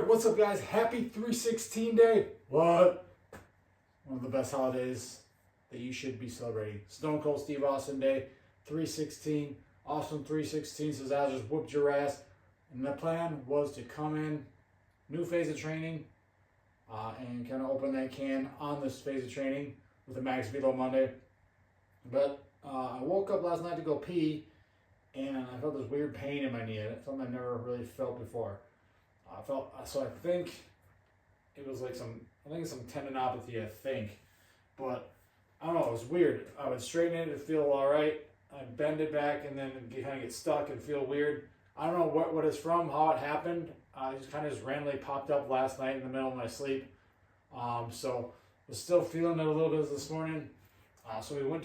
Alright, what's up guys? Happy 316 day. What? One of the best holidays that you should be celebrating. Stone Cold Steve Austin Day, 316. Austin 316 says I just whooped your ass. And the plan was to come in, new phase of training, and kind of open that can on this phase of training with a Max Velo Monday. But I woke up last night to go pee, and I felt this weird pain in my knee. Something I never really felt before. So I think it was like some tendinopathy, I think. But I don't know, it was weird. I would straighten it and feel all right. I'd bend it back and then kind of get stuck and feel weird. I don't know what it's from, how it happened. It just kind of randomly popped up last night in the middle of my sleep. So was still feeling it a little bit this morning. So we went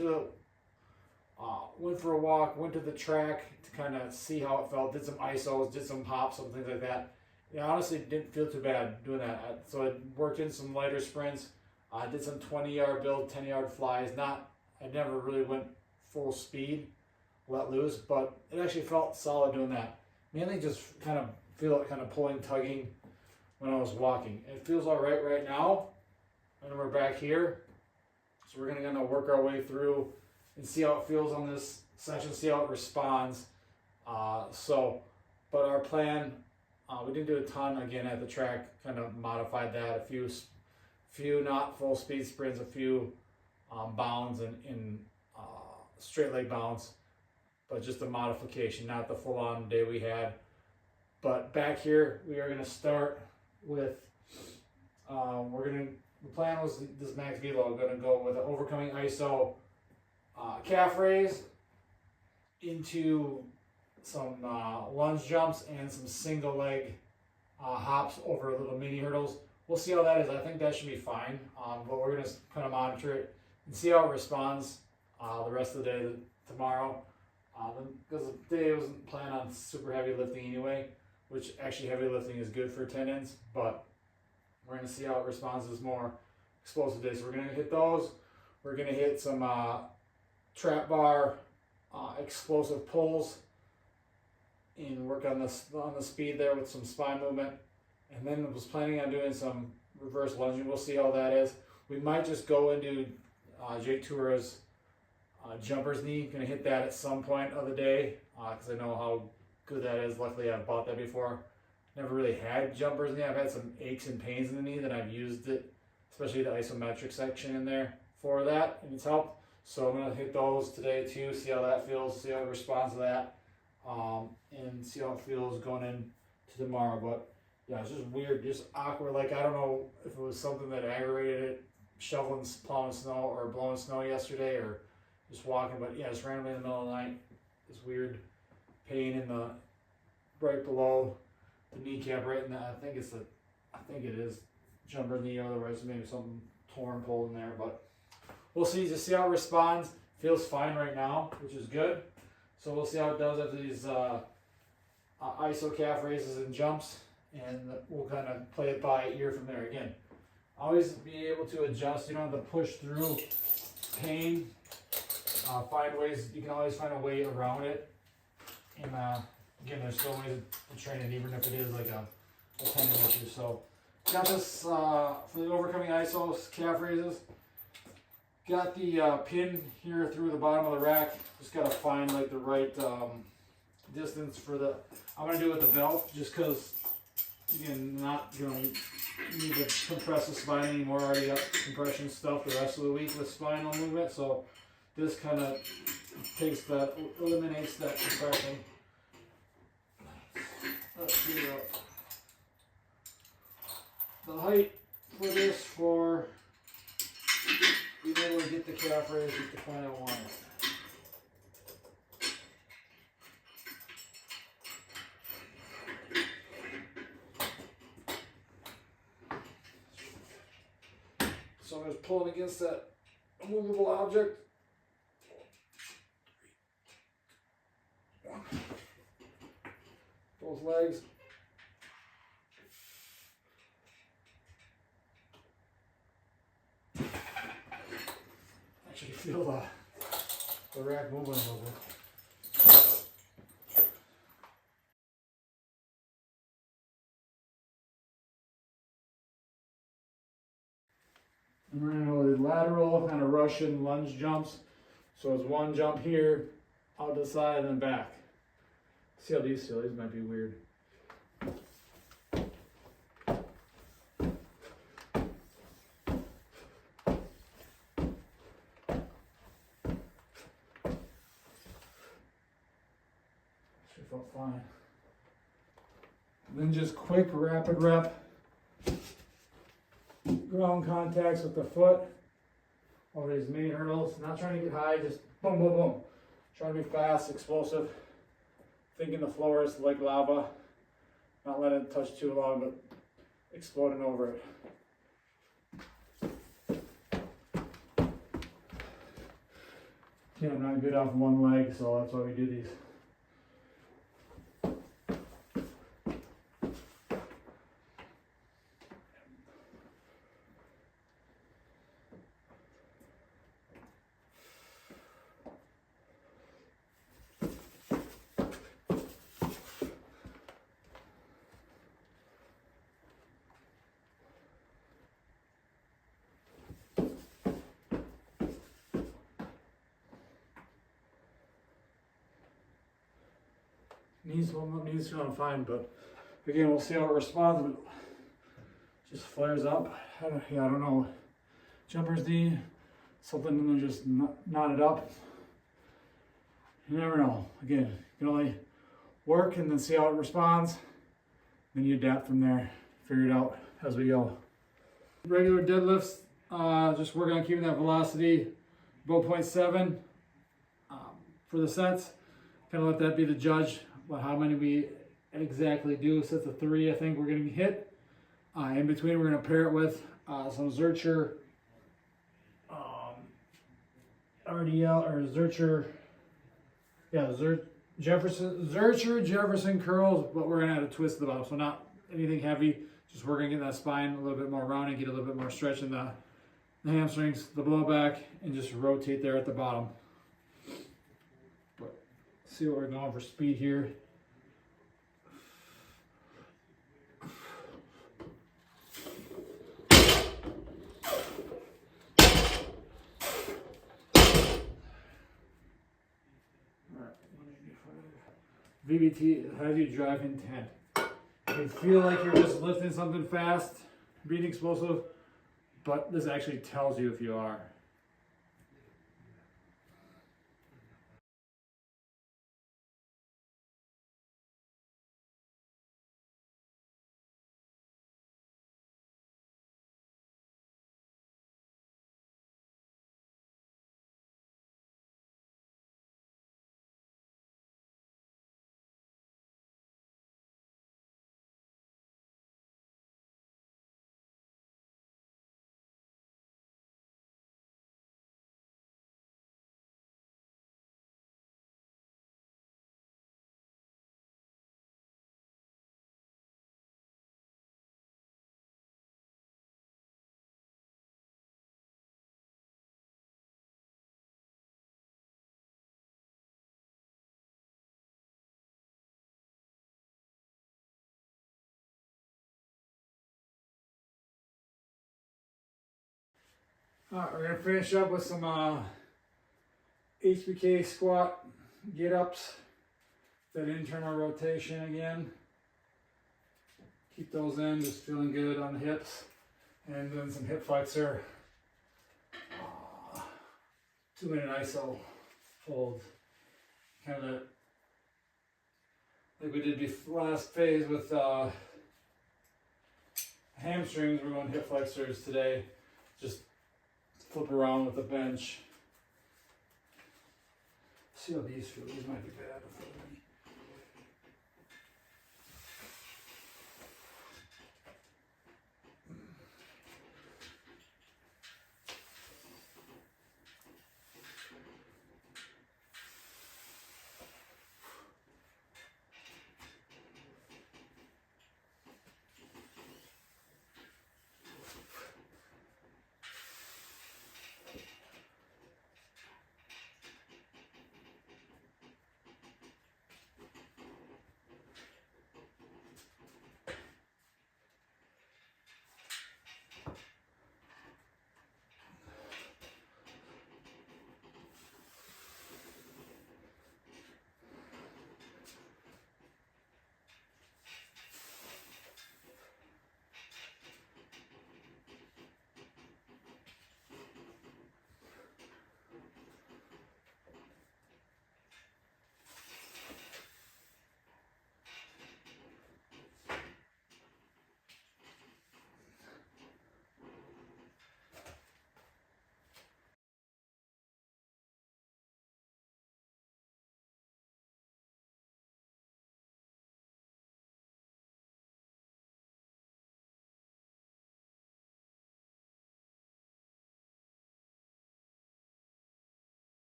for a walk, went to the track to kind of see how it felt, did some isos, did some hops, some things like that. Yeah, honestly, didn't feel too bad doing that. So I worked in some lighter sprints. I did some 20-yard build, 10-yard flies. I never really went full speed, let loose, but it actually felt solid doing that. Mainly just kind of feel it kind of pulling, tugging when I was walking. It feels all right now, and we're back here. So we're gonna kind of work our way through and see how it feels on this session, see how it responds. But our plan. We didn't do a ton again at the track, kind of modified that, a few not full speed sprints, a few bounds and straight leg bounds, but just a modification, not the full on day we had. But back here, we are going to start with, the plan was this Max Velo, going to go with an overcoming ISO calf raise into some lunge jumps and some single leg hops over little mini hurdles. We'll see how that is. I think that should be fine, but we're going to kind of monitor it and see how it responds the rest of the day tomorrow, because the day wasn't planned on super heavy lifting anyway, which actually heavy lifting is good for tendons, but we're going to see how it responds to this more explosive day. So we're going to hit those. We're going to hit some trap bar explosive pulls and work on the speed there with some spine movement. And then I was planning on doing some reverse lunging. We'll see how that is. We might just go into Jake Tura's jumper's knee. Gonna hit that at some point of the day because I know how good that is. Luckily I've bought that before. Never really had jumper's knee. I've had some aches and pains in the knee that I've used it, especially the isometric section in there for that, and it's helped. So I'm gonna hit those today too, see how that feels, see how it responds to that. And see how it feels going into tomorrow. But yeah, it's just weird, just awkward. Like, I don't know if it was something that aggravated it, shoveling, plowing snow, or blowing snow yesterday, or just walking. But yeah, just randomly in the middle of the night, this weird pain in the right below the kneecap, right in the, I think it is jumper knee. Otherwise, maybe something torn, pulled in there. But we'll see. Just see how it responds. Feels fine right now, which is good. So we'll see how it does after these iso calf raises and jumps, and we'll kind of play it by ear from there. Again, always be able to adjust. You don't have to push through pain. Find ways. You can always find a way around it. And again, there's still ways to train it, even if it is like a tendon issue. So got this for the overcoming isos calf raises. Got the pin here through the bottom of the rack. Just gotta find like the right distance for the. I'm gonna do it with the belt, just because again, not gonna need to compress the spine anymore. I already got compression stuff the rest of the week with spinal movement, so this kind of eliminates that compression. Let's see the height for this for being able to get the calf raised at the point I want it. So I'm just pulling against that movable object. Both legs. Actually feel the rack moving a little bit. And we're gonna do lateral kind of Russian lunge jumps. So it's one jump here, out the side, and then back. See how these feel? These might be weird. Should feel fine. And then just quick, rapid rep. Ground contacts with the foot over these mini hurdles. Not trying to get high, just boom, boom, boom. Trying to be fast, explosive. Thinking the floor is like lava. Not letting it touch too long, but exploding over it. Yeah, I'm not good off one leg, so that's why we do these. Knees feeling fine, but again, we'll see how it responds. But just flares up. I don't know. Jumper's knee, something in there just knotted up. You never know. Again, you can only work and then see how it responds. Then you adapt from there. Figure it out as we go. Regular deadlifts, just working on keeping that velocity about 0.7 for the sets. Kind of let that be the judge. Well, how many we exactly do. Sets of 3, I think we're going to hit. In between, we're going to pair it with some Zercher RDL or Zercher, Zercher Jefferson curls, but we're going to add a twist to the bottom. So not anything heavy, just working on getting that spine a little bit more rounded, get a little bit more stretch in the hamstrings, the blowback, and just rotate there at the bottom. See what we're going for speed here. VBT has you drive intent. You can feel like you're just lifting something fast, being explosive, but this actually tells you if you are. Alright, we're going to finish up with some HBK squat get-ups. That internal rotation again. Keep those in, just feeling good on the hips. And then some hip flexor. 2-minute ISO holds. Kind of like we did last phase with hamstrings. We're going hip flexors today. Just flip around with the bench. See how these feel. These might be bad.